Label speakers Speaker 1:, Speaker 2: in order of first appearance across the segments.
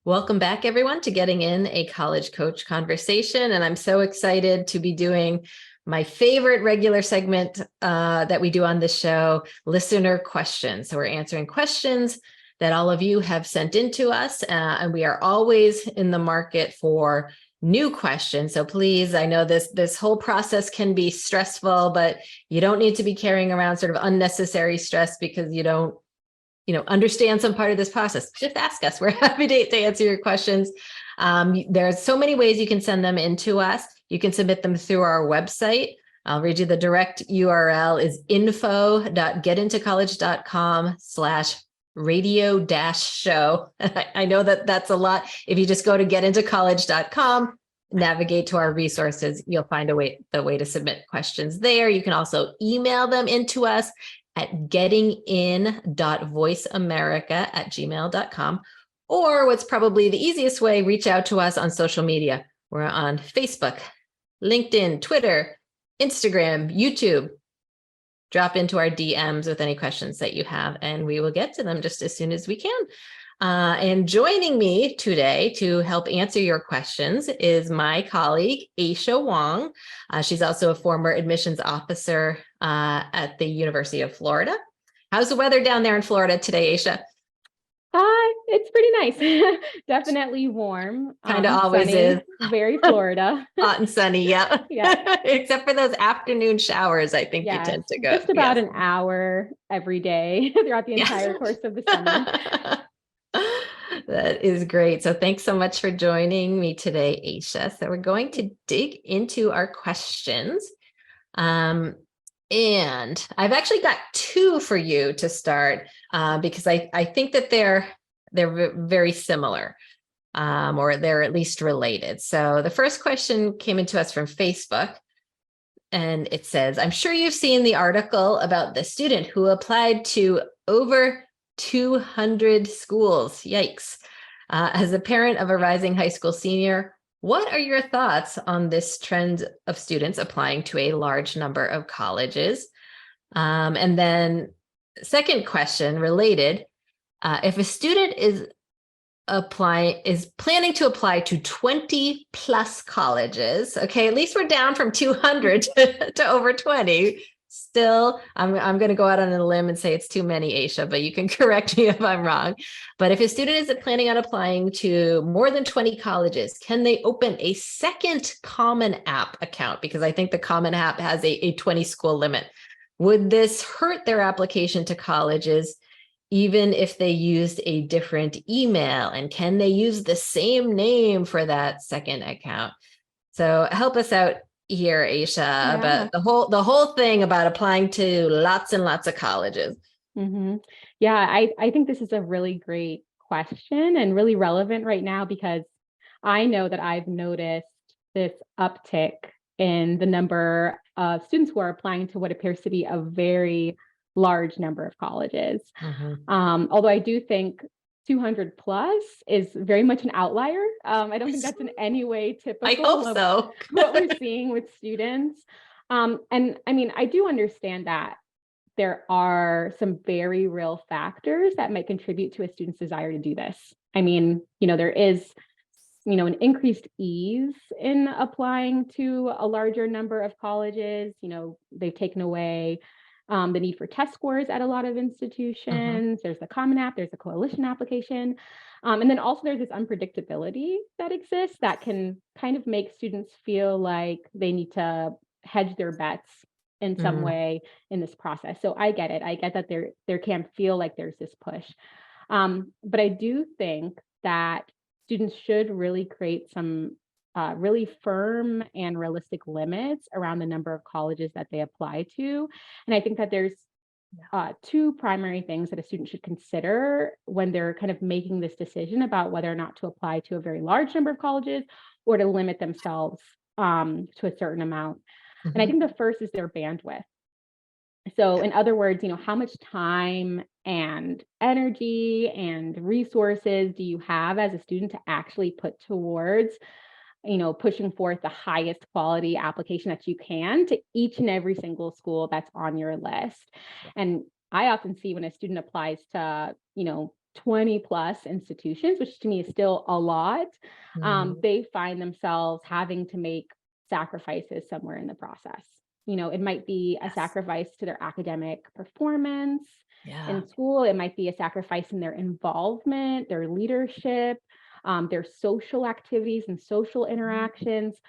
Speaker 1: Welcome back, everyone, to Getting In, a College Coach Conversation. And I'm so excited to be doing my favorite regular segment that we do on this show, listener questions. So we're answering questions that all of you have sent in to us, and we are always in the market for new questions. So please, I know this whole process can be stressful, but you don't need to be carrying around sort of unnecessary stress because you don't understand some part of this process. Just ask us. We're happy to answer your questions. There's so many ways you can send them in to us. You can submit them through our website. I'll read you the direct URL is info.getintocollege.com/radio-show. I know that that's a lot. If you just go to getintocollege.com, navigate to our resources, you'll find the way to submit questions there. You can also email them into us at gettingin.voiceamerica@gmail.com. Or what's probably the easiest way, reach out to us on social media. We're on Facebook, LinkedIn, Twitter, Instagram, YouTube. Drop into our DMs with any questions that you have, and we will get to them just as soon as we can. And joining me today to help answer your questions is my colleague, Aysha Wong. She's also a former admissions officer at the University of Florida. How's the weather down there in Florida today, Aysha?
Speaker 2: It's pretty nice. Definitely warm.
Speaker 1: Kind of always
Speaker 2: sunny,
Speaker 1: is.
Speaker 2: very Florida.
Speaker 1: Hot and sunny, yeah.
Speaker 2: Yeah.
Speaker 1: Except for those afternoon showers, I think you
Speaker 2: Yes,
Speaker 1: tend to go.
Speaker 2: just about an hour every day throughout the entire course of the summer.
Speaker 1: That is great. So thanks so much for joining me today, Aysha. So we're going to dig into our questions. And I've actually got two for you to start because I think that they're very similar, or they're at least related. So the first question came into us from Facebook, and it says, I'm sure you've seen the article about the student who applied to over 200 schools. Yikes. As a parent of a rising high school senior, what are your thoughts on this trend of students applying to a large number of colleges? And then second question related, if a student is planning to apply to 20 plus colleges, okay, at least we're down from 200 to over 20. Still, I'm going to go out on a limb and say it's too many, Aysha, but you can correct me if I'm wrong. But if a student is planning on applying to more than 20 colleges, can they open a second Common App account? Because I think the Common App has a 20 school limit. Would this hurt their application to colleges, even if they used a different email? And can they use the same name for that second account? So help us out here, Aysha, about the whole thing about applying to lots and lots of colleges.
Speaker 2: Mm-hmm. Yeah, I think this is a really great question and really relevant right now because I know that I've noticed this uptick in the number of students who are applying to what appears to be a very large number of colleges. Although I do think 200 plus is very much an outlier. I don't think that's in any way typical
Speaker 1: I hope so.
Speaker 2: what we're seeing with students. And I mean, I do understand that there are some very real factors that might contribute to a student's desire to do this. I mean, there is, an increased ease in applying to a larger number of colleges. They've taken away the need for test scores at a lot of institutions. There's the Common App, there's the coalition application. And then also there's this unpredictability that exists that can kind of make students feel like they need to hedge their bets in some way in this process. So I get it. I get that there can feel like there's this push. But I do think that students should really create some really firm and realistic limits around the number of colleges that they apply to. And I think that there's two primary things that a student should consider when they're kind of making this decision about whether or not to apply to a very large number of colleges or to limit themselves to a certain amount. And I think the first is their bandwidth. So in other words, how much time and energy and resources do you have as a student to actually put towards, pushing forth the highest quality application that you can to each and every single school that's on your list? And I often see when a student applies to, 20 plus institutions, which to me is still a lot,
Speaker 1: Mhm.
Speaker 2: they find themselves having to make sacrifices somewhere in the process. It might be a
Speaker 1: Yes.
Speaker 2: sacrifice to their academic performance
Speaker 1: Yeah.
Speaker 2: in school. It might be a sacrifice in their involvement, their leadership, their social activities and social interactions,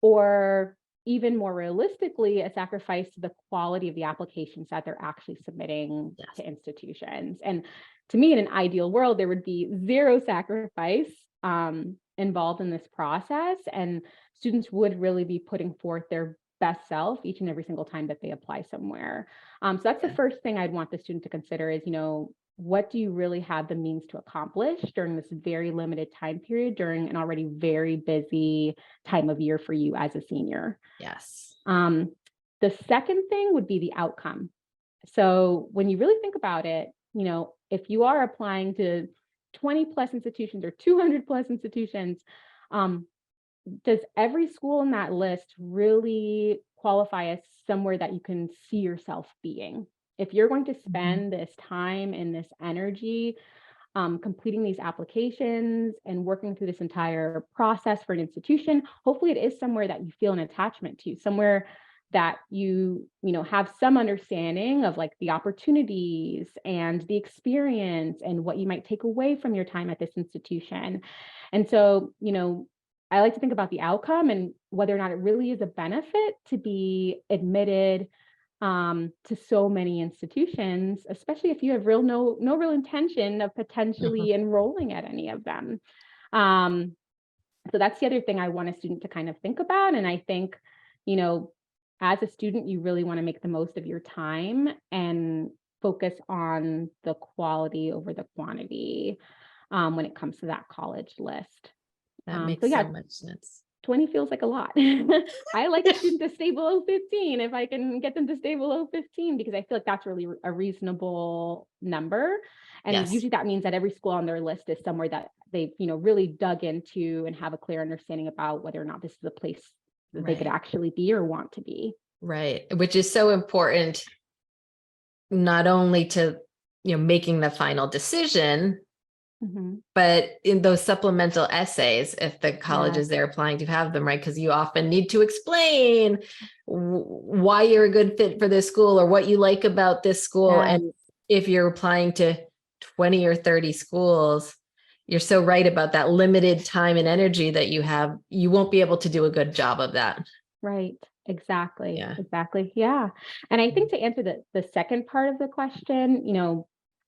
Speaker 2: or even more realistically, a sacrifice to the quality of the applications that they're actually submitting
Speaker 1: Yes.
Speaker 2: to institutions. And to me, in an ideal world, there would be zero sacrifice involved in this process, and students would really be putting forth their best self each and every single time that they apply somewhere. So that's the
Speaker 1: Yeah.
Speaker 2: first thing I'd want the student to consider is, what do you really have the means to accomplish during this very limited time period during an already very busy time of year for you as a senior?
Speaker 1: Yes.
Speaker 2: Um, the second thing would be the outcome. So when you really think about it, if you are applying to 20 plus institutions or 200 plus institutions, um, does every school in that list really qualify as somewhere that you can see yourself being? If you're going to
Speaker 1: Mhm.
Speaker 2: spend this time and this energy completing these applications and working through this entire process for an institution, hopefully it is somewhere that you feel an attachment to, somewhere that you have some understanding of like the opportunities and the experience and what you might take away from your time at this institution. And so, I like to think about the outcome and whether or not it really is a benefit to be admitted to so many institutions, especially if you have no real intention of
Speaker 1: Mhm.
Speaker 2: potentially enrolling at any of them. Um, so that's the other thing I want a student to kind of think about. And I think, you know, as a student, you really want to make the most of your time and focus on the quality over the quantity when it comes to that college list.
Speaker 1: That
Speaker 2: So
Speaker 1: makes
Speaker 2: yeah,
Speaker 1: so much sense.
Speaker 2: 20 feels like a lot. I like a student to stay below 15 if I can get them to stay below 15 because I feel like that's really a reasonable number. And
Speaker 1: Yes.
Speaker 2: usually that means that every school on their list is somewhere that they've, really dug into and have a clear understanding about whether or not this is a place that they could
Speaker 1: Right.
Speaker 2: actually be or want to be.
Speaker 1: Right. Which is so important, not only to, making the final decision,
Speaker 2: Mhm.
Speaker 1: but in those supplemental essays, if the
Speaker 2: Yeah.
Speaker 1: colleges they're applying to have them, right? Because you often need to explain why you're a good fit for this school or what you like about this school.
Speaker 2: Yeah.
Speaker 1: And if you're applying to 20 or 30 schools, you're so right about that limited time and energy that you have. You won't be able to do a good job of that.
Speaker 2: Right. Exactly.
Speaker 1: Yeah.
Speaker 2: Exactly. Yeah. And I think to answer the second part of the question,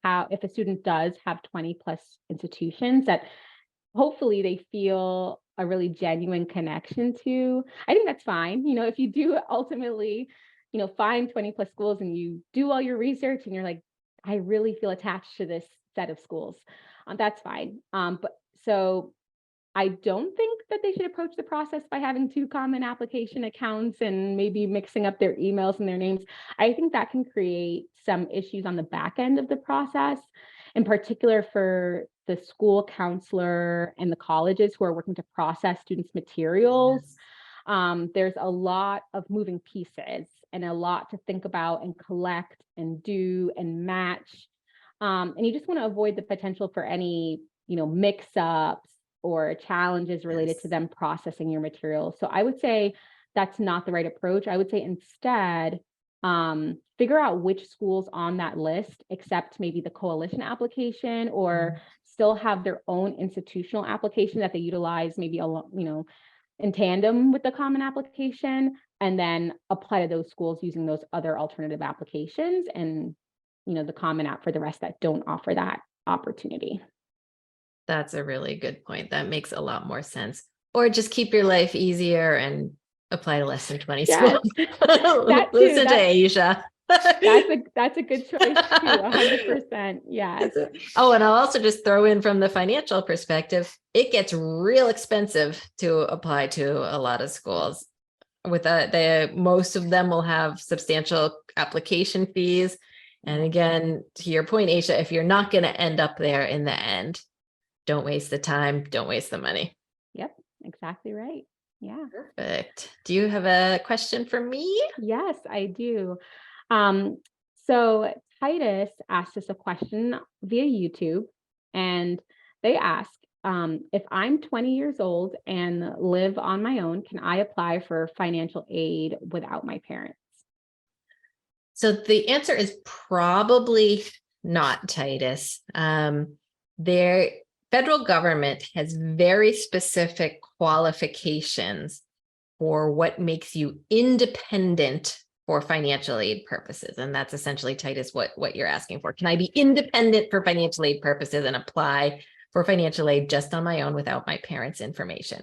Speaker 2: how if a student does have 20 plus institutions that hopefully they feel a really genuine connection to, I think that's fine. If you do ultimately, find 20 plus schools and you do all your research and you're like, I really feel attached to this set of schools, that's fine. But so I don't think that they should approach the process by having two common application accounts and maybe mixing up their emails and their names. I think that can create some issues on the back end of the process, in particular for the school counselor and the colleges who are working to process students' materials.
Speaker 1: Yes.
Speaker 2: There's a lot of moving pieces and a lot to think about and collect and do and match. And you just want to avoid the potential for any, mix-ups or challenges related to
Speaker 1: Yes.
Speaker 2: them processing your material. So I would say that's not the right approach. I would say instead, figure out which schools on that list accept maybe the coalition application or
Speaker 1: Mhm.
Speaker 2: still have their own institutional application that they utilize maybe in tandem with the common application, and then apply to those schools using those other alternative applications and the common app for the rest that don't offer that opportunity.
Speaker 1: That's a really good point. That makes a lot more sense. Or just keep your life easier and apply to less than 20
Speaker 2: Yes,
Speaker 1: schools.
Speaker 2: that too.
Speaker 1: Listen to Aisha.
Speaker 2: That's a good choice too. 100%. Yes.
Speaker 1: Oh, and I'll also just throw in from the financial perspective, it gets real expensive to apply to a lot of schools. With that, most of them will have substantial application fees. And
Speaker 2: Yes.
Speaker 1: again, to your point, Aisha, if you're not going to end up there in the end, don't waste the time, don't waste the money.
Speaker 2: Yep. Exactly right. Yeah.
Speaker 1: Perfect. Do you have a question for me?
Speaker 2: Yes, I do. Um, so Titus asked us a question via YouTube. And they ask, if I'm 20 years old and live on my own, can I apply for financial aid without my parents?
Speaker 1: So the answer is probably not, Titus. Their federal government has very specific qualifications for what makes you independent for financial aid purposes. And that's essentially, Titus, what you're asking for. Can I be independent for financial aid purposes and apply for financial aid just on my own without my parents' information?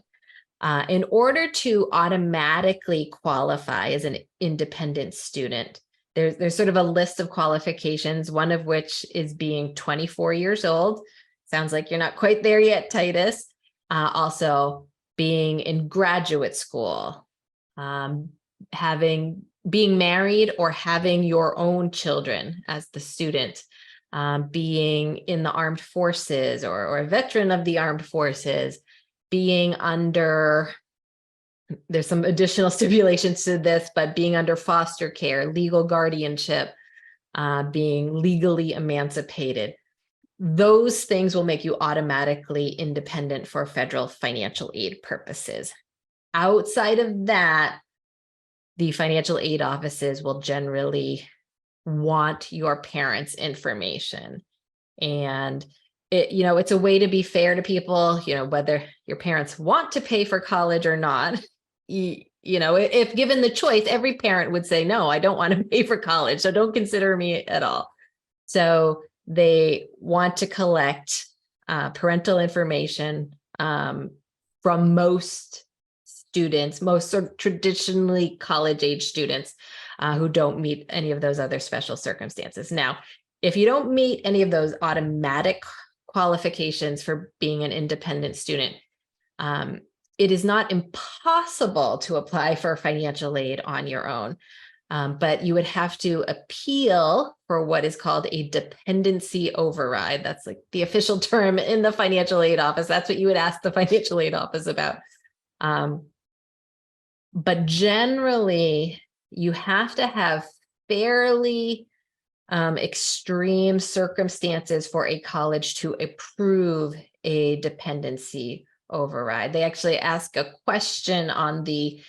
Speaker 1: In order to automatically qualify as an independent student, there's sort of a list of qualifications, one of which is being 24 years old. Sounds like you're not quite there yet, Titus. Also, being in graduate school, being married or having your own children as the student, being in the armed forces or a veteran of the armed forces, being under, there's some additional stipulations to this, but being under foster care, legal guardianship, being legally emancipated. Those things will make you automatically independent for federal financial aid purposes. Outside of that, the financial aid offices will generally want your parents' information. And it's a way to be fair to people, whether your parents want to pay for college or not. If given the choice, every parent would say, no, I don't want to pay for college, so don't consider me at all. So they want to collect parental information from most students, most sort of traditionally college age students who don't meet any of those other special circumstances. Now, if you don't meet any of those automatic qualifications for being an independent student, it is not impossible to apply for financial aid on your own. But you would have to appeal for what is called a dependency override. That's like the official term in the financial aid office. That's what you would ask the financial aid office about. But generally, you have to have fairly extreme circumstances for a college to approve a dependency override. They actually ask a question on the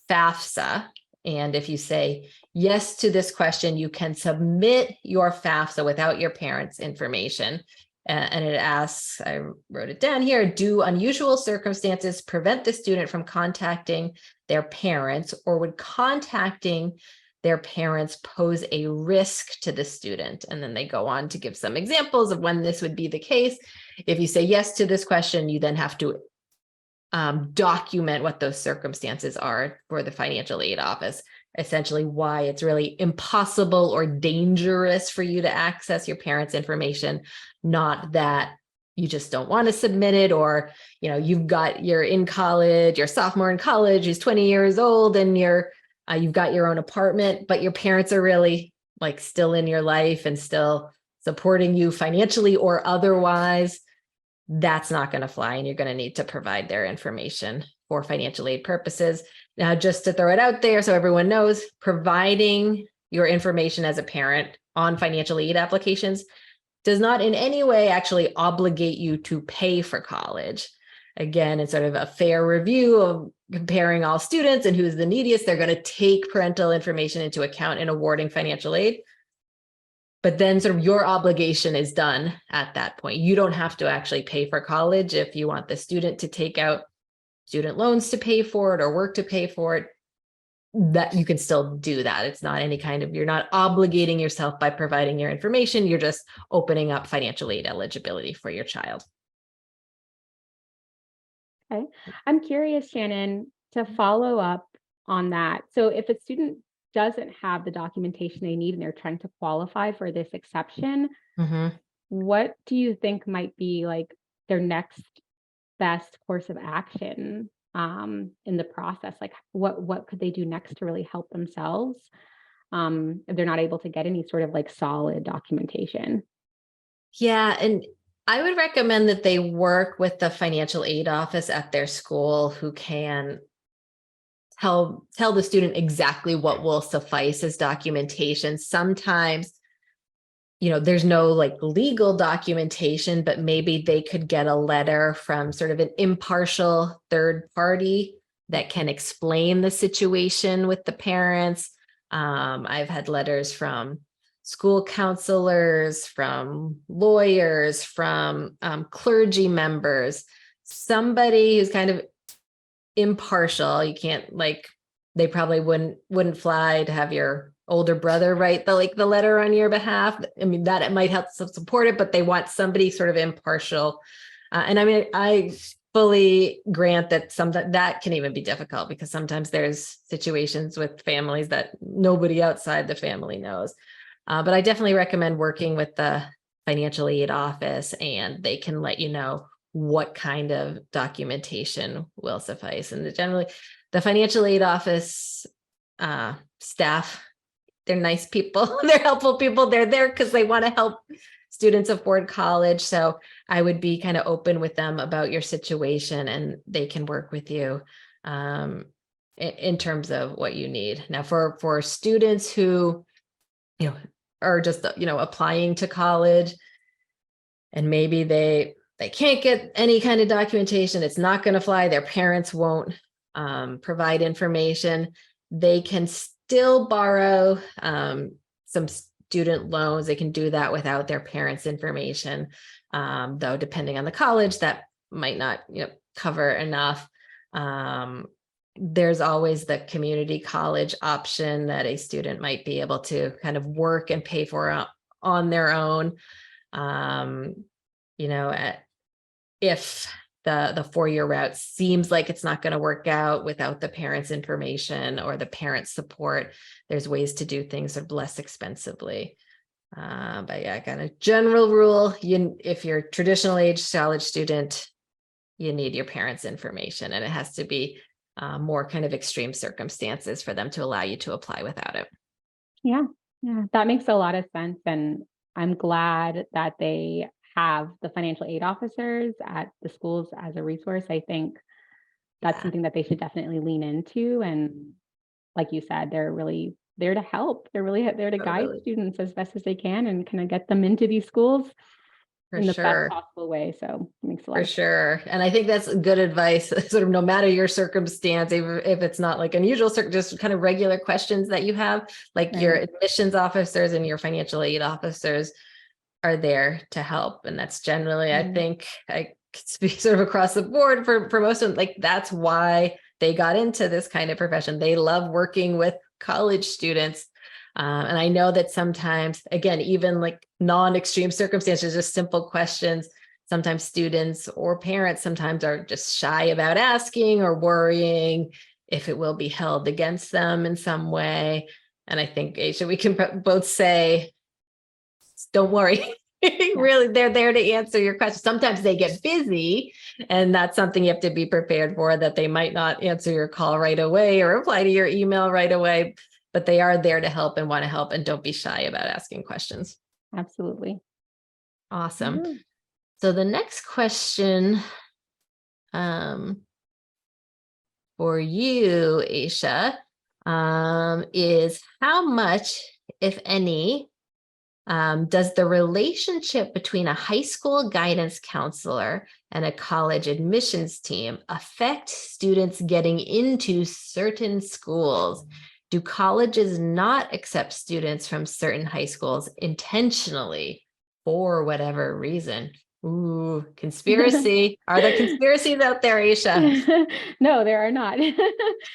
Speaker 1: FAFSA. And if you say yes to this question, you can submit your FAFSA without your parents' information. And it asks, I wrote it down here, do unusual circumstances prevent the student from contacting their parents, or would contacting their parents pose a risk to the student? And then they go on to give some examples of when this would be the case. If you say yes to this question, you then have to document what those circumstances are for the financial aid office, essentially why it's really impossible or dangerous for you to access your parents' information, not that you just don't want to submit it, or you're in college, you're a sophomore in college, he's 20 years old, and you've got your own apartment, but your parents are really like still in your life and still supporting you financially or otherwise. That's not going to fly, and you're going to need to provide their information for financial aid purposes. Now, just to throw it out there so everyone knows, providing your information as a parent on financial aid applications does not in any way actually obligate you to pay for college. Again, it's sort of a fair review of comparing all students and who's the neediest. They're going to take parental information into account in awarding financial aid. But then sort of your obligation is done at that point. You don't have to actually pay for college. If you want the student to take out student loans to pay for it or work to pay for it, that you can still do that. It's not any kind of, you're not obligating yourself by providing your information. You're just opening up financial aid eligibility for your child.
Speaker 2: Okay. I'm curious, Shannon, to follow up on that. So if a student doesn't have the documentation they need and they're trying to qualify for this exception, what do you think might be like their next best course of action in the process? Like what could they do next to really help themselves if they're not able to get any sort of like solid documentation?
Speaker 1: Yeah, and I would recommend that they work with the financial aid office at their school, who can tell the student exactly what will suffice as documentation. Sometimes there's no like legal documentation, but maybe they could get a letter from sort of an impartial third party that can explain the situation with the parents. I've had letters from school counselors, from lawyers, from clergy members, somebody who's kind of impartial. You can't like, they probably wouldn't fly to have your older brother write the letter on your behalf. I mean, that it might help support it, but they want somebody sort of impartial. And I mean, I fully grant that that can even be difficult, because sometimes there's situations with families that nobody outside the family knows. But I definitely recommend working with the financial aid office, and they can let you know what kind of documentation will suffice. And generally, the financial aid office staff, they're nice people, they're helpful people. They're there because they want to help students afford college. So I would be kind of open with them about your situation, and they can work with you in terms of what you need. Now, for students who, are just, applying to college, and maybe they can't get any kind of documentation, it's not going to fly, their parents won't provide information, they can still borrow some student loans. They can do that without their parents' information, though depending on the college, that might not cover enough. There's always the community college option that a student might be able to kind of work and pay for on their own. If the four-year route seems like it's not going to work out without the parents' information or the parents' support, there's ways to do things sort of less expensively. But yeah, kind of general rule, if you're traditional age college student, you need your parents' information, and it has to be more kind of extreme circumstances for them to allow you to apply without it.
Speaker 2: Yeah, that makes a lot of sense. And I'm glad that they have the financial aid officers at the schools as a resource. I think that's something that they should definitely lean into. And like you said, they're really there to help. They're really there to guide
Speaker 1: Totally.
Speaker 2: students as best as they can and kind of get them into these schools
Speaker 1: For
Speaker 2: in the best
Speaker 1: sure.
Speaker 2: possible way. So it makes a lot
Speaker 1: For
Speaker 2: of sense.
Speaker 1: sure. And I think that's good advice, sort of no matter your circumstance, even if it's not like unusual, just kind of regular questions that you have, like your
Speaker 2: Right.
Speaker 1: admissions officers and your financial aid officers are there to help. And that's generally, I think I could speak sort of across the board for most of them, like that's why they got into this kind of profession. They love working with college students. And I know that sometimes, again, even like non-extreme circumstances, just simple questions, sometimes students or parents sometimes are just shy about asking or worrying if it will be held against them in some way. And I think, Aysha, we can both say, don't worry. Really, they're there to answer your questions. Sometimes they get busy, and that's something you have to be prepared for, that they might not answer your call right away or reply to your email right away, but they are there to help and want to help, and don't be shy about asking questions.
Speaker 2: Absolutely.
Speaker 1: Awesome.
Speaker 2: Yeah.
Speaker 1: So the next question for you, Aysha, is how much, if any, does the relationship between a high school guidance counselor and a college admissions team affect students getting into certain schools? Do colleges not accept students from certain high schools intentionally for whatever reason? Ooh, conspiracy. Are there conspiracies out there, Aysha?
Speaker 2: No, there are not.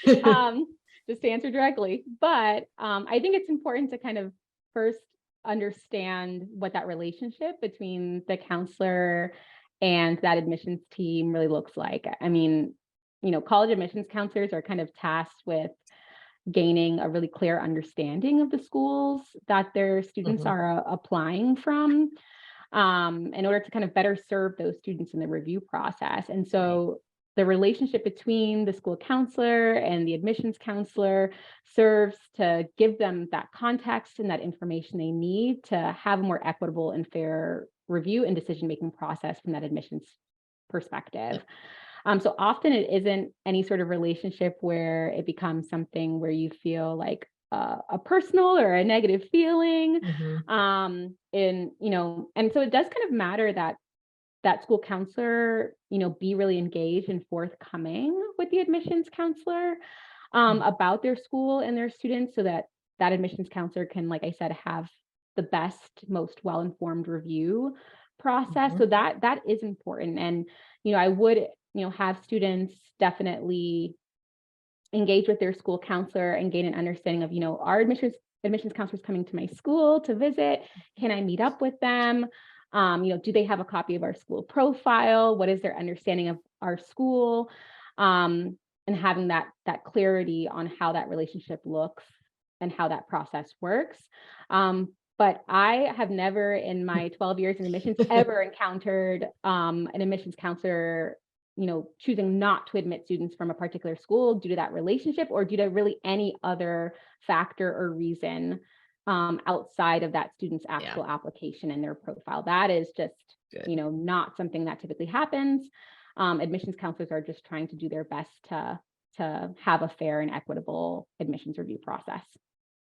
Speaker 2: Just to answer directly. But I think it's important to kind of first understand what that relationship between the counselor and that admissions team really looks like. I mean, college admissions counselors are kind of tasked with gaining a really clear understanding of the schools that their students are applying from, in order to kind of better serve those students in the review process. And so the relationship between the school counselor and the admissions counselor serves to give them that context and that information they need to have a more equitable and fair review and decision-making process from that admissions perspective. So often it isn't any sort of relationship where it becomes something where you feel like, a personal or a negative feeling.
Speaker 1: Mhm.
Speaker 2: And so it does kind of matter that that school counselor, be really engaged and forthcoming with the admissions counselor about their school and their students, so that that admissions counselor can, like I said, have the best, most well-informed review process.
Speaker 1: Mhm.
Speaker 2: So that is important. And, I would, have students definitely engage with their school counselor and gain an understanding of, our admissions counselors coming to my school to visit? Can I meet up with them? Do they have a copy of our school profile? What is their understanding of our school? And having that clarity on how that relationship looks and how that process works. But I have never in my 12 years in admissions ever encountered an admissions counselor choosing not to admit students from a particular school due to that relationship, or due to really any other factor or reason outside of that student's actual application and their profile. That is just,
Speaker 1: Good.
Speaker 2: Not something that typically happens. Admissions counselors are just trying to do their best to have a fair and equitable admissions review process.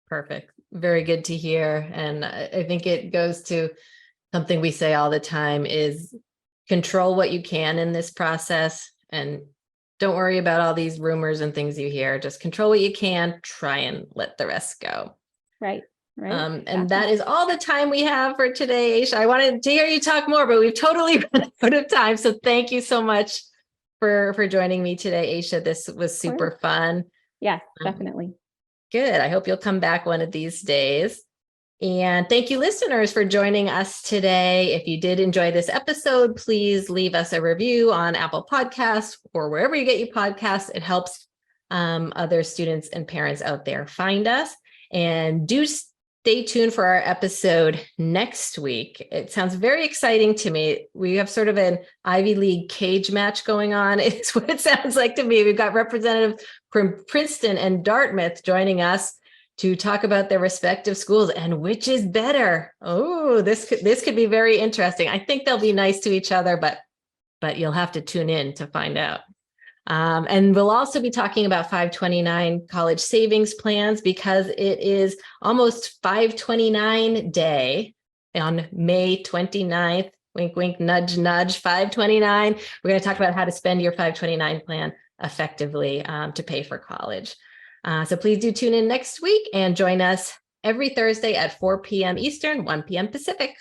Speaker 1: Perfect. Very good to hear. And I think it goes to something we say all the time is control what you can in this process, and don't worry about all these rumors and things you hear. Just control what you can, try and let the rest go.
Speaker 2: Right.
Speaker 1: And that is all the time we have for today, Aysha. I wanted to hear you talk more, but we've totally run out of time. So thank you so much for joining me today, Aysha. This was super fun.
Speaker 2: Yes, definitely.
Speaker 1: Good. I hope you'll come back one of these days. And thank you, listeners, for joining us today. If you did enjoy this episode, please leave us a review on Apple Podcasts or wherever you get your podcasts. It helps other students and parents out there find us. And do stay tuned for our episode next week. It sounds very exciting to me. We have sort of an Ivy League cage match going on. It's what it sounds like to me. We've got representatives from Princeton and Dartmouth joining us to talk about their respective schools and which is better. Oh, this could be very interesting. I think they'll be nice to each other, but you'll have to tune in to find out. And we'll also be talking about 529 college savings plans, because it is almost 529 day on May 29th. Wink, wink, nudge, nudge, 529. We're going to talk about how to spend your 529 plan effectively to pay for college. So please do tune in next week and join us every Thursday at 4 p.m. Eastern, 1 p.m. Pacific.